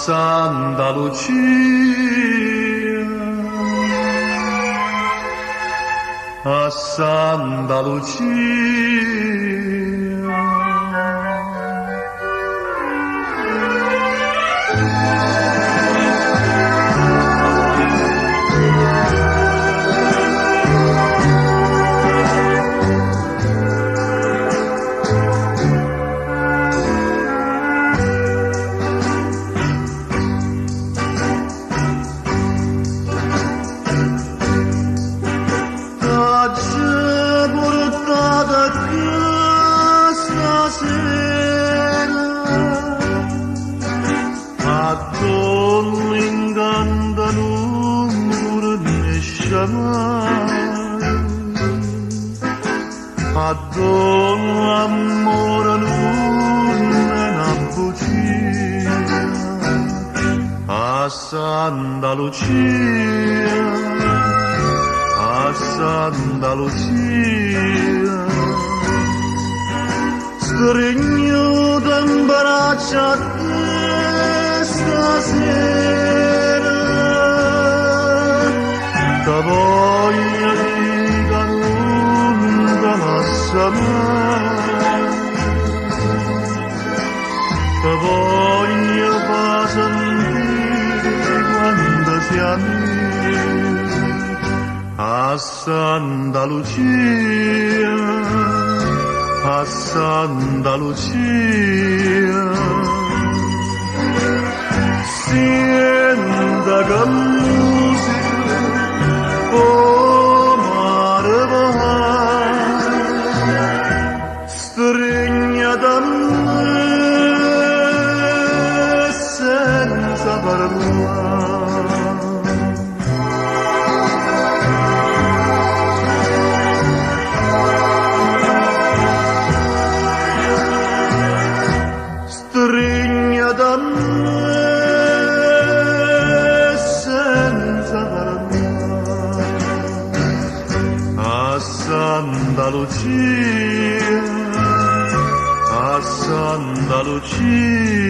Santa Lucia, a Santa Lucia. Addono amore non bugia a Santa Lucia, a Santa Lucia. Stringo in braccia a te stasera, che voglio di canunta massa che voglio far sentire quando siamo a Santa Lucia, a Santa Lucia. Sienta che musica oh mare va stringa da me senza parlare. Stringa da me senza parlare a Santa Lucia, a Santa Lucia.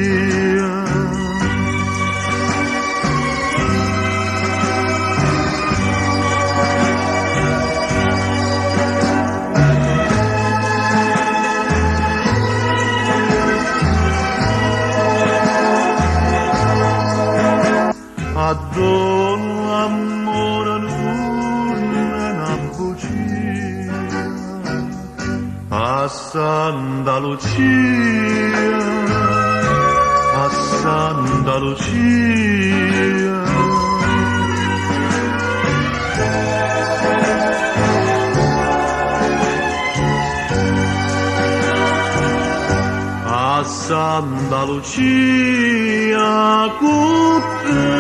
Addono amore non bugia a Santa Lucia, a Santa Lucia. A Santa Lucia con te,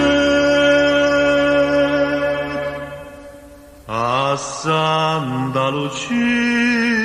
a Santa Lucia.